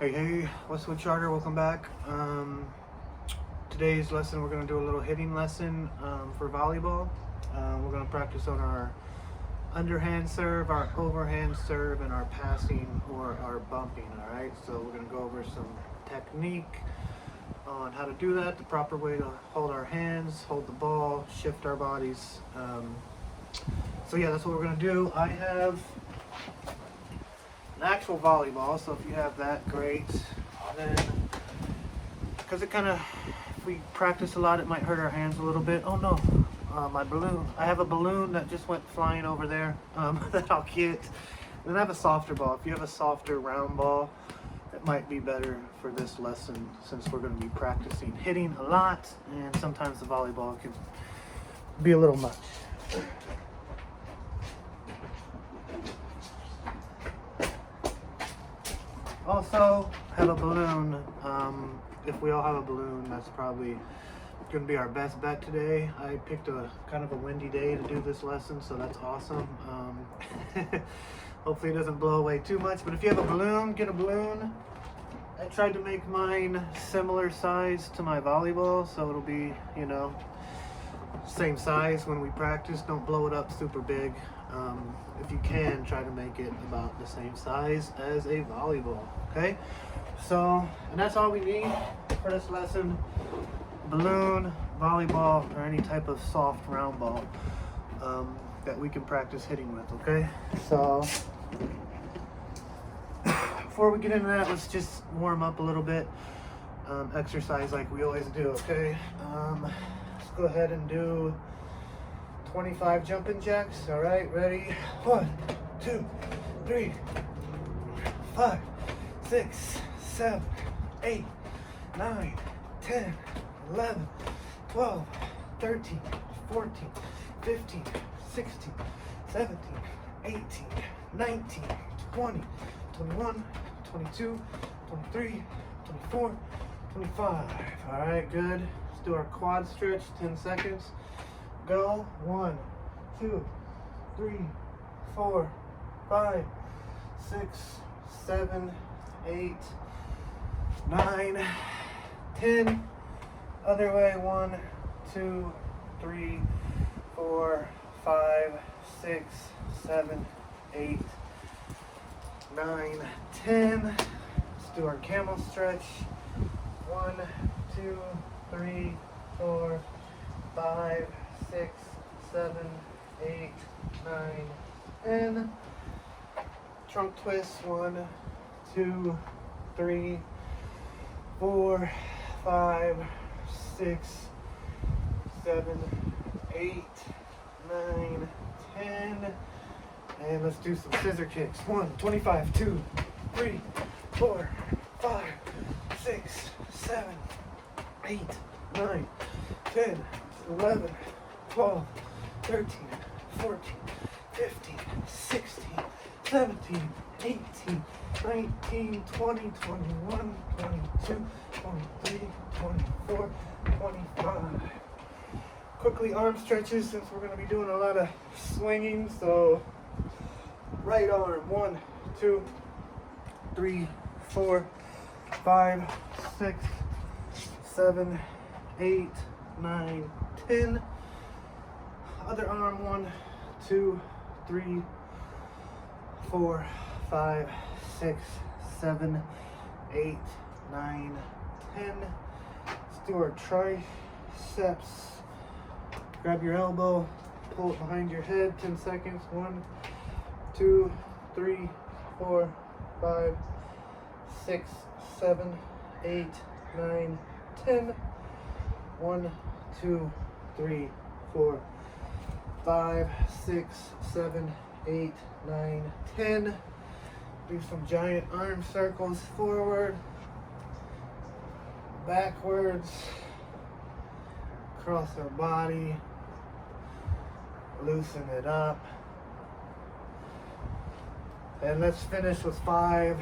Hey, what's with Charter? Welcome back. Today's lesson, we're going to do a little hitting lesson for volleyball. We're going to practice on our underhand serve, our overhand serve, and our passing or our bumping, all right? So we're going to go over some technique on how to do that, the proper way to hold our hands, hold the ball, shift our bodies. So yeah, that's what we're going to do. I have an actual volleyball, so if you have that, great. Then, because if we practice a lot, it might hurt our hands a little bit. Oh no, my balloon. I have a balloon that just went flying over there that I'll get. Then I have a softer ball. If you have a softer round ball, it might be better for this lesson since we're going to be practicing hitting a lot, and sometimes the volleyball can be a little much. Also, have a balloon. If we all have a balloon, that's probably going to be our best bet today. I picked a kind of a windy day to do this lesson, so that's awesome. Hopefully it doesn't blow away too much, but if you have a balloon, get a balloon. I tried to make mine similar size to my volleyball, so it'll be, same size when we practice. Don't blow it up super big. If you can, try to make it about the same size as a volleyball, okay? So, and that's all we need for this lesson. Balloon, volleyball, or any type of soft round ball that we can practice hitting with, okay? So, before we get into that, let's just warm up a little bit. Exercise like we always do, okay? Let's go ahead and do 25 jumping jacks. All right, ready? 1, 2, 3, 5, 6, 7, 8, 9, 10, 11, 12, 13, 14, 15, 16, 17, 18, 19, 20, 21, 22, 23, 24, 25. All right, good. Let's do our quad stretch, 10 seconds. Go. 1, 2, 3, 4, 5, 6, 7, 8, 9, 10. Other way. 1, 2, 3, 4, 5, 6, 7, 8, 9, 10. Let's do our camel stretch. 1, 2, 3, 4, 5, 6, 7, 8, 9, 10. Trunk twist. 1, 2, 3, 4, 5, 6, 7, 8, 9, 10. And let's do some scissor kicks. 1, 25, 2, 3, 4, 5, 6, 7, 8, 9, 10, 11, 12, 13, 14, 15, 16, 17, 18, 19, 20, 21, 22, 23, 24, 25. Quickly arm stretches since we're going to be doing a lot of swinging. So right arm. 1, 2, 3, 4, 5, 6, 7, 8, 9, 10. Other arm. 1, 2, 3, 4, 5, 6, 7, 8, 9, 10. Let's do our triceps. Grab your elbow, pull it behind your head, 10 seconds. 1, 2, 3, 4, 5, 6, 7, 8, 9, 10. 1, 2, 3, 4, 5, 6, 7, 8, 9, 10. Do some giant arm circles forward, backwards, across our body, loosen it up. And let's finish with 5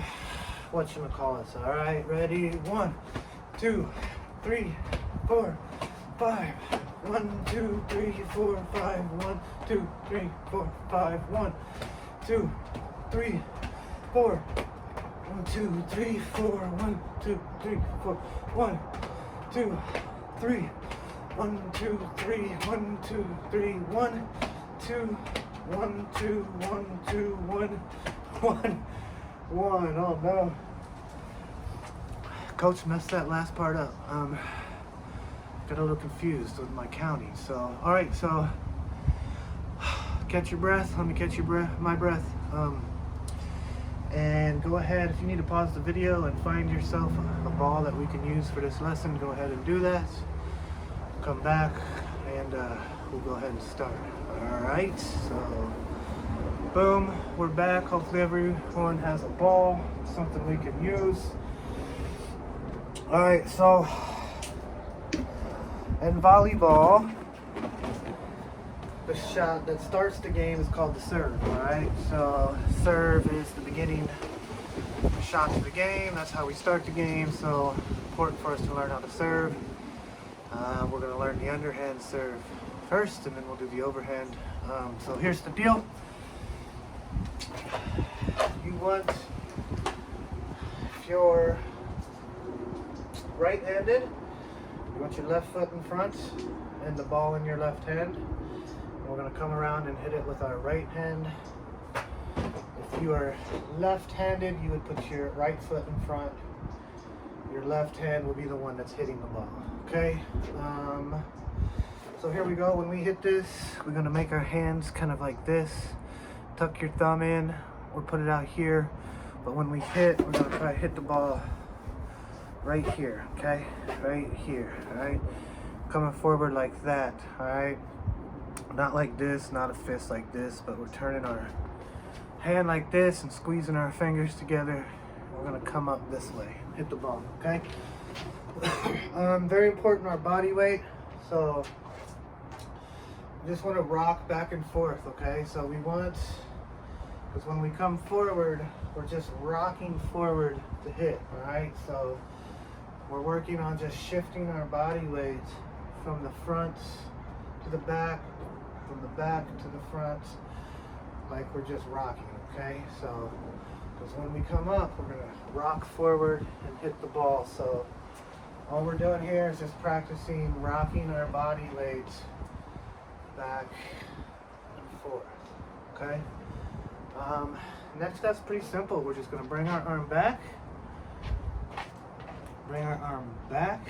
whatchamacallits. All right, ready? 1, 2, 3, 4, 5. 1, 2, 3, 4, 5. 1, 2, 3, 4, 5. 1, 2, 3, 4. 1, 2, 2, 3, 4. 1, 2, 3, 4. 1, 2, 3. 1, 2, 3. 1, 2, 3. 1, 2, 1, 2, 1, 2, 1, 1, 1. Oh no. Coach messed that last part up. Got a little confused with my counting. So, all right. So, catch your breath. Let me catch your breath. My breath. And go ahead. If you need to pause the video and find yourself a ball that we can use for this lesson, go ahead and do that. Come back, and we'll go ahead and start. All right. So, boom. We're back. Hopefully, everyone has a ball, something we can use. All right. So. In volleyball, the shot that starts the game is called the serve, alright? So serve is the beginning shot to the game. That's how we start the game. So important for us to learn how to serve. We're going to learn the underhand serve first, and then we'll do the overhand. So here's the deal. You want, if you're right-handed, you want your left foot in front and the ball in your left hand. And we're going to come around and hit it with our right hand. If you are left-handed, you would put your right foot in front. Your left hand will be the one that's hitting the ball. Okay? So here we go. When we hit this, we're going to make our hands kind of like this. Tuck your thumb in or put it out here. But when we hit, we're going to try to hit the ball right here, okay? Right here, all right? Coming forward like that, all right? Not like this, not a fist like this, but we're turning our hand like this and squeezing our fingers together. We're gonna come up this way, hit the ball, okay? Very important, our body weight. So you just want to rock back and forth, okay? So we want, because when we come forward, we're just rocking forward to hit, all right? So we're working on just shifting our body weight from the front to the back, from the back to the front, like we're just rocking, okay? So, because when we come up, we're going to rock forward and hit the ball. So, all we're doing here is just practicing rocking our body weight back and forth, okay? Next step's pretty simple. We're just going to bring our arm back. Bring our arm back,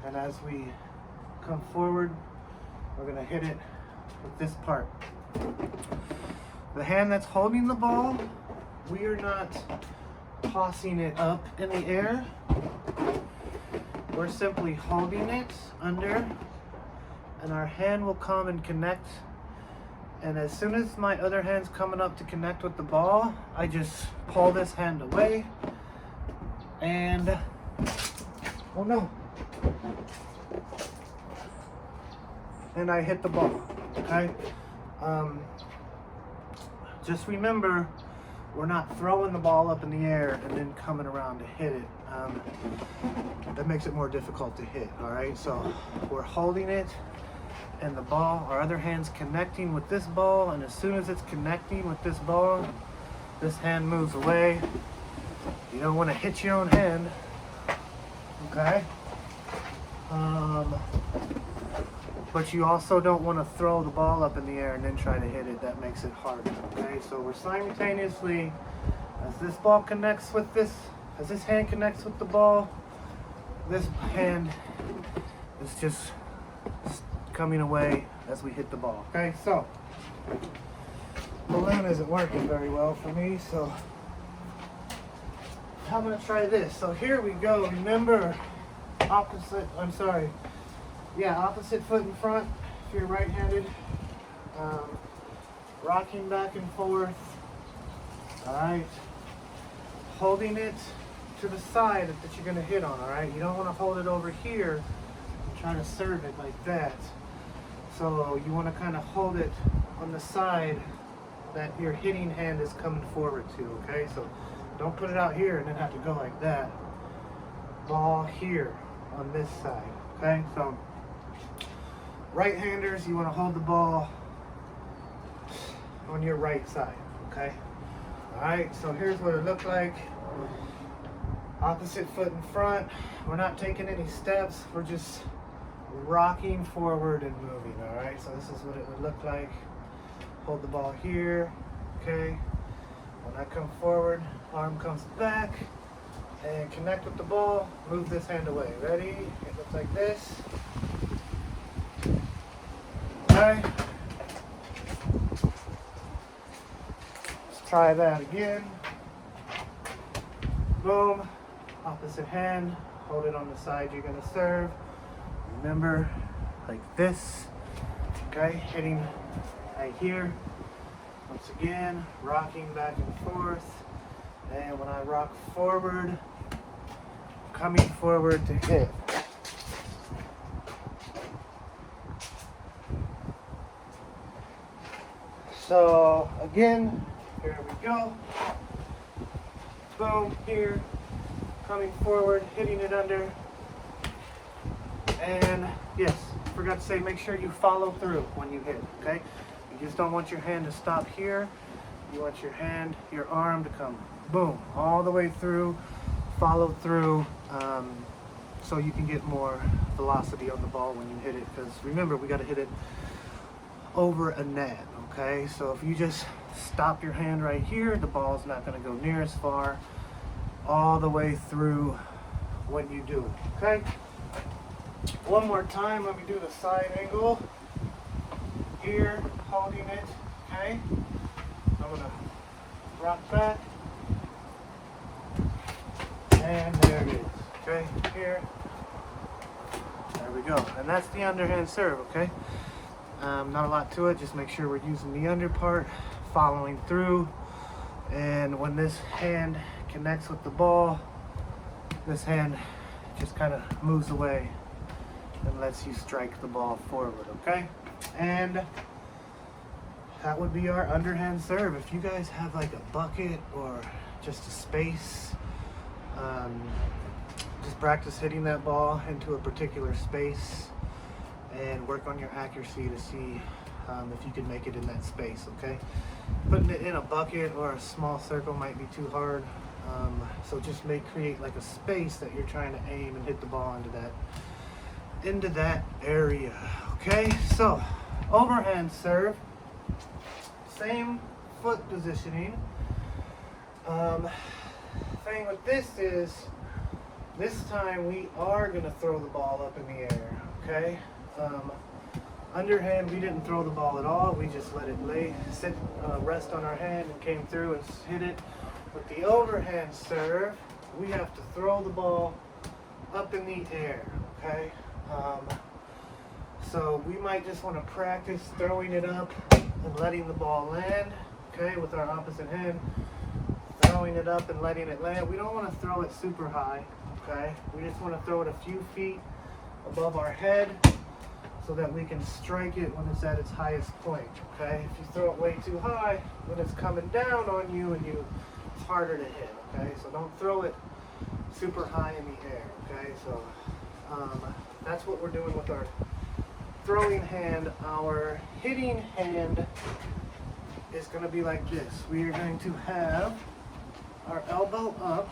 and as we come forward, we're going to hit it with this part. The hand that's holding the ball, we are not tossing it up in the air. We're simply holding it under, and our hand will come and connect. And as soon as my other hand's coming up to connect with the ball, I just pull this hand away. And, oh no. And I hit the ball, okay? Just remember, we're not throwing the ball up in the air and then coming around to hit it. That makes it more difficult to hit, all right? So we're holding it and the ball, our other hand's connecting with this ball, and as soon as it's connecting with this ball, this hand moves away. You don't want to hit your own hand, okay? But you also don't want to throw the ball up in the air and then try to hit it. That makes it harder, okay? So we're simultaneously, as this ball connects with this, as this hand connects with the ball, this hand is just coming away as we hit the ball, okay? So, balloon isn't working very well for me, so I'm gonna try this. So here we go. Remember, opposite foot in front if you're right-handed. Rocking back and forth. All right. Holding it to the side that you're gonna hit on, all right? You don't wanna hold it over here and try to serve it like that. So you wanna kind of hold it on the side that your hitting hand is coming forward to, okay? So don't put it out here and then have to go like that. Ball here on this side, okay? So right-handers, you want to hold the ball on your right side, okay? Alright, so here's what it looked like. Opposite foot in front. We're not taking any steps. We're just rocking forward and moving. Alright, so this is what it would look like. Hold the ball here. Okay. When I come forward, arm comes back. And connect with the ball. Move this hand away. Ready? It looks like this. Alright. Let's try that again. Boom. Opposite hand. Hold it on the side you're going to serve. Remember, like this. Okay, hitting right here. Once again, rocking back and forth. And when I rock forward, coming forward to hit. So again, here we go. Boom, here, coming forward, hitting it under. And yes, forgot to say, make sure you follow through when you hit, okay? You just don't want your hand to stop here. You want your hand, your arm to come, boom, all the way through, follow through, so you can get more velocity on the ball when you hit it. Because remember, we got to hit it over a net, okay? So if you just stop your hand right here, the ball's not going to go near as far all the way through when you do it, okay? One more time, let me do the side angle. Here, holding it, okay? I'm going to rock back. And there it is, okay? Here. There we go. And that's the underhand serve, okay? Not a lot to it, just make sure we're using the under part, following through, and when this hand connects with the ball, this hand just kind of moves away and lets you strike the ball forward, okay? And that would be our underhand serve. If you guys have like a bucket or just a space, just practice hitting that ball into a particular space and work on your accuracy to see if you can make it in that space, okay? Putting it in a bucket or a small circle might be too hard, so just create like a space that you're trying to aim and hit the ball into that area, okay? So overhand serve, same foot positioning. Thing with this is, this time we are going to throw the ball up in the air, okay? Underhand, we didn't throw the ball at all. We just let it rest on our hand and came through and hit it. With the overhand serve, we have to throw the ball up in the air, okay? So we might just want to practice throwing it up and letting the ball land, okay, with our opposite hand. Throwing it up and letting it land. We don't want to throw it super high, okay? We just want to throw it a few feet above our head so that we can strike it when it's at its highest point, okay? If you throw it way too high, when it's coming down on you it's harder to hit, okay? So don't throw it super high in the air, okay? So that's what we're doing with our throwing hand. Our hitting hand is going to be like this. We are going to have our elbow up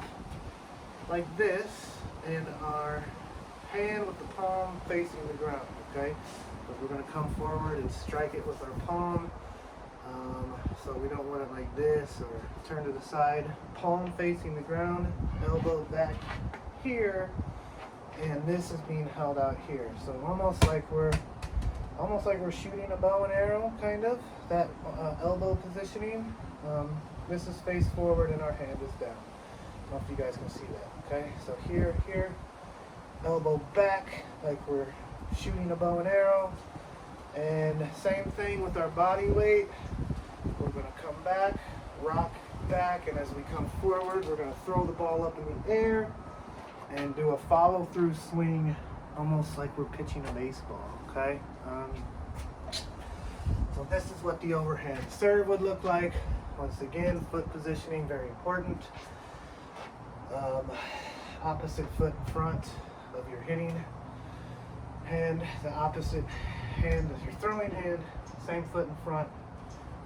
like this and our hand with the palm facing the ground, okay? But we're going to come forward and strike it with our palm. So we don't want it like this or turn to the side. Palm facing the ground, elbow back here, and this is being held out here. So almost like we're shooting a bow and arrow, kind of. That elbow positioning. This is face forward and our hand is down. I don't know if you guys can see that, okay? So here, elbow back, like we're shooting a bow and arrow. And same thing with our body weight. We're gonna come back, rock back, and as we come forward, we're gonna throw the ball up in the air and do a follow-through swing, almost like we're pitching a baseball, okay? So this is what the overhand serve would look like. Once again, foot positioning, very important. Opposite foot in front of your hitting hand, the opposite hand as your throwing hand, same foot in front.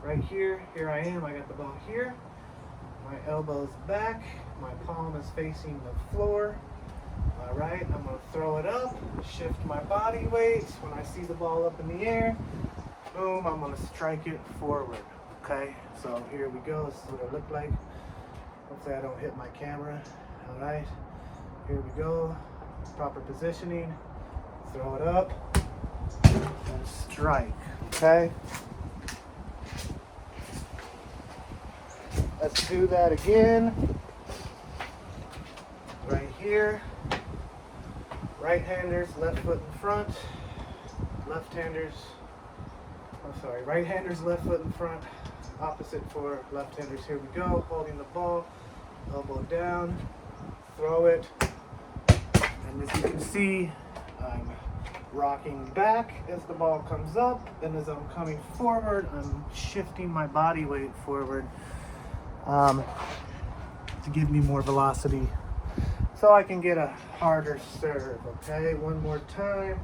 Right here, I am, I got the ball here. My elbow's back, my palm is facing the floor. All right, I'm gonna throw it up, shift my body weight. When I see the ball up in the air, boom, I'm gonna strike it forward. Okay, so here we go. This is what it looked like. Hopefully I don't hit my camera. All right, here we go. Proper positioning. Throw it up and strike. Okay. Let's do that again. Right here. Right-handers, left foot in front. Left-handers, right-handers, left foot in front. Opposite for left-handers. Here we go. Holding the ball, elbow down, throw it. And as you can see, I'm rocking back as the ball comes up, and as I'm coming forward, I'm shifting my body weight forward to give me more velocity so I can get a harder serve. Okay, one more time.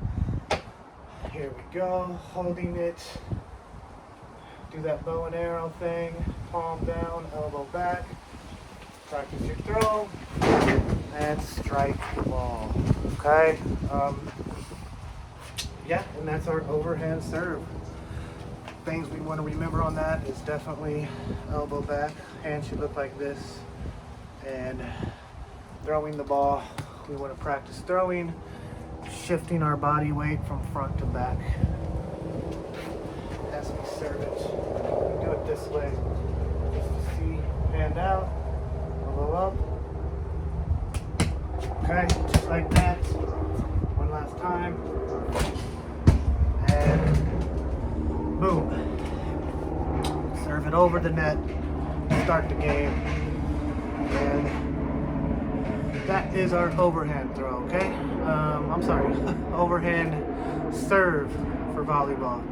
Here we go, holding it. Do that bow and arrow thing, palm down, elbow back. Practice your throw and strike the ball. Okay, yeah, and that's our overhand serve. Things we want to remember on that is definitely elbow back. Hand should look like this. And throwing the ball, we want to practice throwing, shifting our body weight from front to back as we serve it. We do it this way. Just to see, hand out, elbow up. Okay, just like that. One last time. And boom. Serve it over the net, start the game. And that is our overhand throw, okay? I'm sorry, overhand serve for volleyball.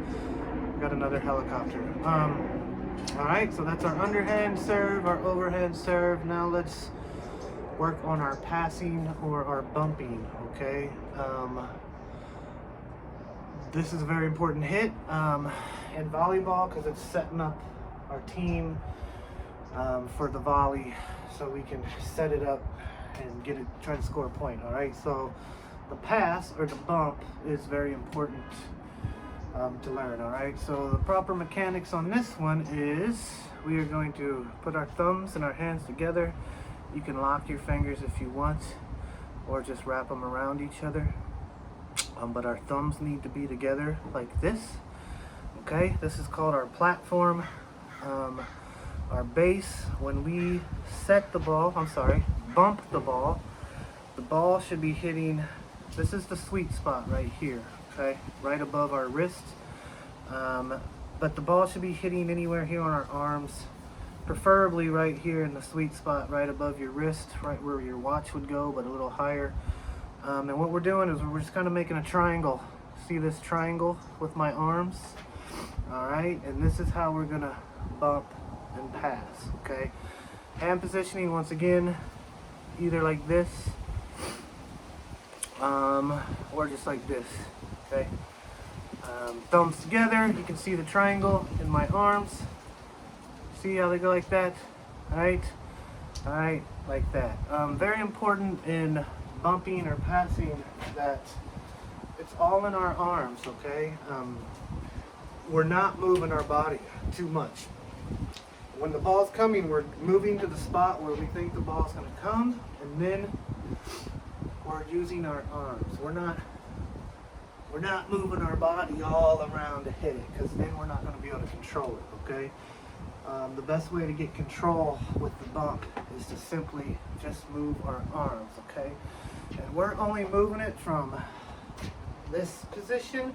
Got another helicopter. All right, so that's our underhand serve, our overhand serve. Now let's work on our passing or our bumping, okay? This is a very important hit in volleyball because it's setting up our team for the volley so we can set it up and get it, try to score a point. All right, so the pass or the bump is very important to learn. All right, so the proper mechanics on this one is we are going to put our thumbs and our hands together. You can lock your fingers if you want or just wrap them around each other, but our thumbs need to be together like this. Okay, this is called our platform. Our base, when we set the ball, bump the ball should be hitting, this is the sweet spot right here, okay, right above our wrist. But the ball should be hitting anywhere here on our arms, preferably right here in the sweet spot, right above your wrist, right where your watch would go, but a little higher. And what we're doing is we're just kind of making a triangle. See this triangle with my arms? All right, and this is how we're gonna bump and pass, okay? Hand positioning, once again, either like this, or just like this, okay? Thumbs together, you can see the triangle in my arms. See how they go like that? All right, like that. Very important in bumping or passing that it's all in our arms, okay? We're not moving our body too much. When the ball's coming, we're moving to the spot where we think the ball's gonna come, and then we're using our arms. We're not moving our body all around to hit it, because then we're not gonna be able to control it, okay? The best way to get control with the bump is to simply just move our arms, okay? And we're only moving it from this position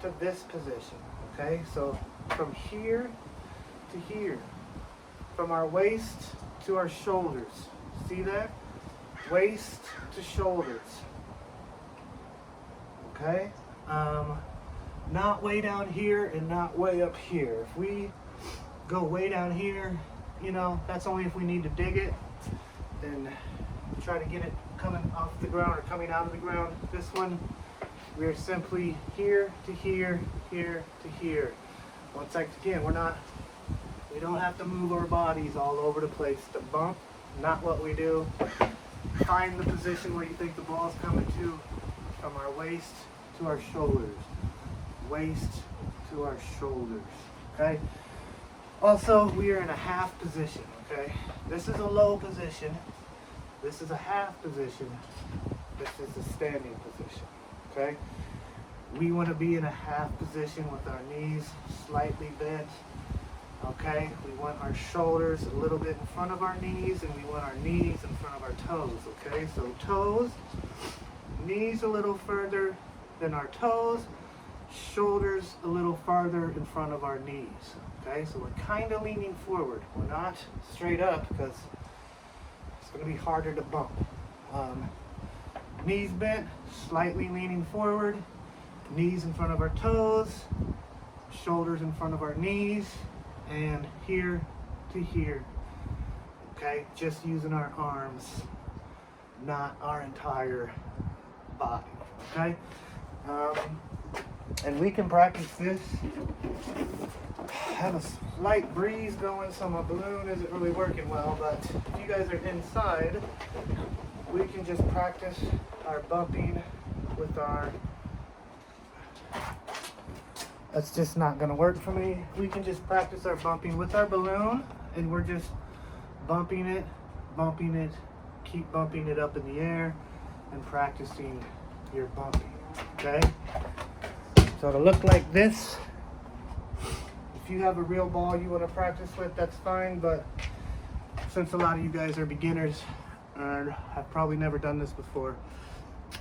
to this position, okay? So from here to here, from our waist to our shoulders. See that? Waist to shoulders. Okay? Not way down here and not way up here. If we go way down here, you know, that's only if we need to dig it. Then try to get it coming off the ground or coming out of the ground. This one, we are simply here to here, here to here. Once again, we're We don't have to move our bodies all over the place to bump. Not what we do. Find the position where you think the ball's coming to, from our waist to our shoulders. Waist to our shoulders, okay? Also, we are in a half position, okay? This is a low position. This is a half position. This is a standing position, okay? We want to be in a half position with our knees slightly bent, okay? We want our shoulders a little bit in front of our knees, and we want our knees in front of our toes, okay? So toes, knees a little further than our toes, shoulders a little farther in front of our knees, okay? So we're kind of leaning forward. We're not straight up because it's going to be harder to bump. Knees bent, slightly leaning forward, knees in front of our toes, shoulders in front of our knees, and here to here, okay? Just using our arms, not our entire body, okay? And we can practice this. I have a slight breeze going, so my balloon isn't really working well, but if you guys are inside, we can just practice our bumping with our, that's just not gonna work for me. We can just practice our bumping with our balloon, and we're just bumping it, keep bumping it up in the air, and practicing your bumping, okay? So it'll look like this. If you have a real ball you want to practice with, that's fine, but since a lot of you guys are beginners and have probably never done this before,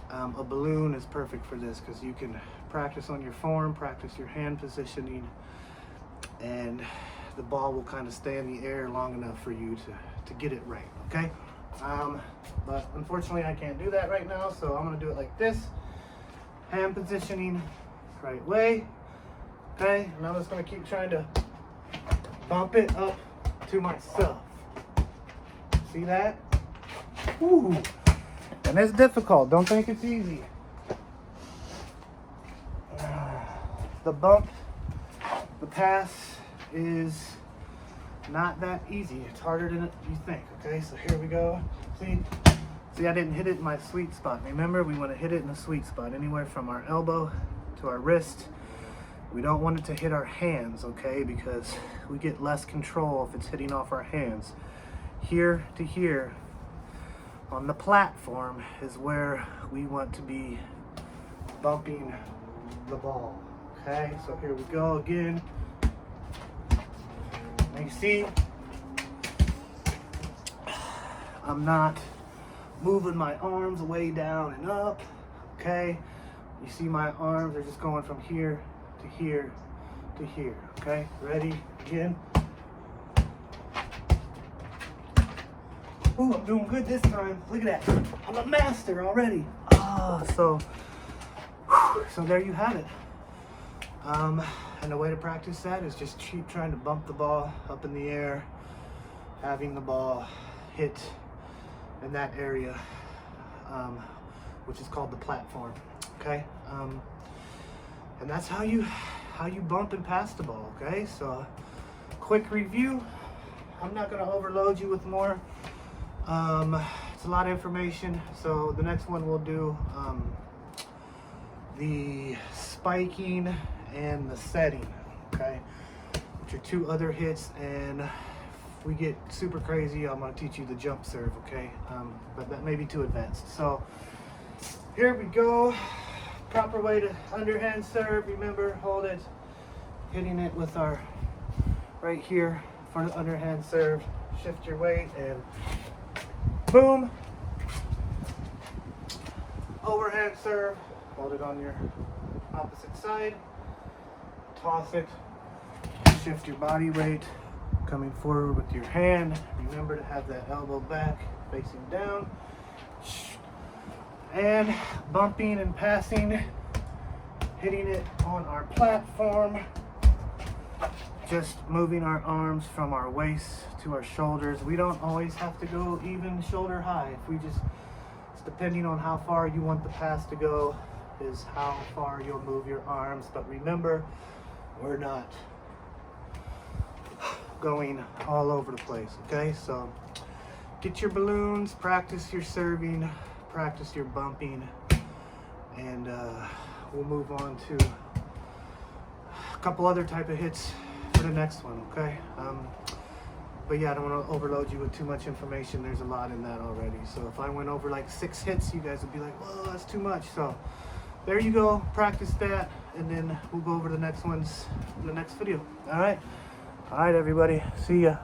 a balloon is perfect for this because you can practice on your form, practice your hand positioning, and the ball will kind of stay in the air long enough for you to get it right, okay? But unfortunately I can't do that right now, so I'm going to do it like this. Hand positioning, right way, okay? And I'm just going to keep trying to bump it up to myself. See that? Ooh. And it's difficult. Don't think it's easy. The bump, the pass is not that easy. It's harder than you think, okay? So here we go. See, I didn't hit it in my sweet spot. Remember, we want to hit it in the sweet spot, anywhere from our elbow to our wrist. We don't want it to hit our hands, okay? Because we get less control if it's hitting off our hands. Here to here on the platform is where we want to be bumping the ball, okay? So here we go again. And you see, I'm not moving my arms way down and up, okay? You see my arms are just going from here to here to here, okay? Ready? Again. Ooh, I'm doing good this time. Look at that. I'm a master already. So there you have it. And the way to practice that is just keep trying to bump the ball up in the air, having the ball hit in that area, which is called the platform, okay? And that's how you bump and pass the ball, okay? So quick review. I'm not going to overload you with more. It's a lot of information, so the next one we'll do the spiking and the setting, okay, which are two other hits, and if we get super crazy, I'm going to teach you the jump serve, okay, but that may be too advanced. So here we go. Proper way to underhand serve. Remember, hold it, hitting it with our right here for the underhand serve. Shift your weight and boom. Overhand serve. Hold it on your opposite side. Toss it. Shift your body weight. Coming forward with your hand. Remember to have that elbow back, facing down. And bumping and passing. Hitting it on our platform. Just moving our arms from our waist to our shoulders. We don't always have to go even shoulder high. If we just, it's depending on how far you want the pass to go, is how far you'll move your arms. But remember, we're not going all over the place. Okay, so get your balloons, practice your serving, practice your bumping, and we'll move on to a couple other type of hits for the next one. Okay, but yeah, I don't want to overload you with too much information. There's a lot in that already. So if I went over like 6 hits, you guys would be like, whoa, that's too much. So there you go, practice that, and then we'll go over the next ones in the next video. All right, everybody, see ya.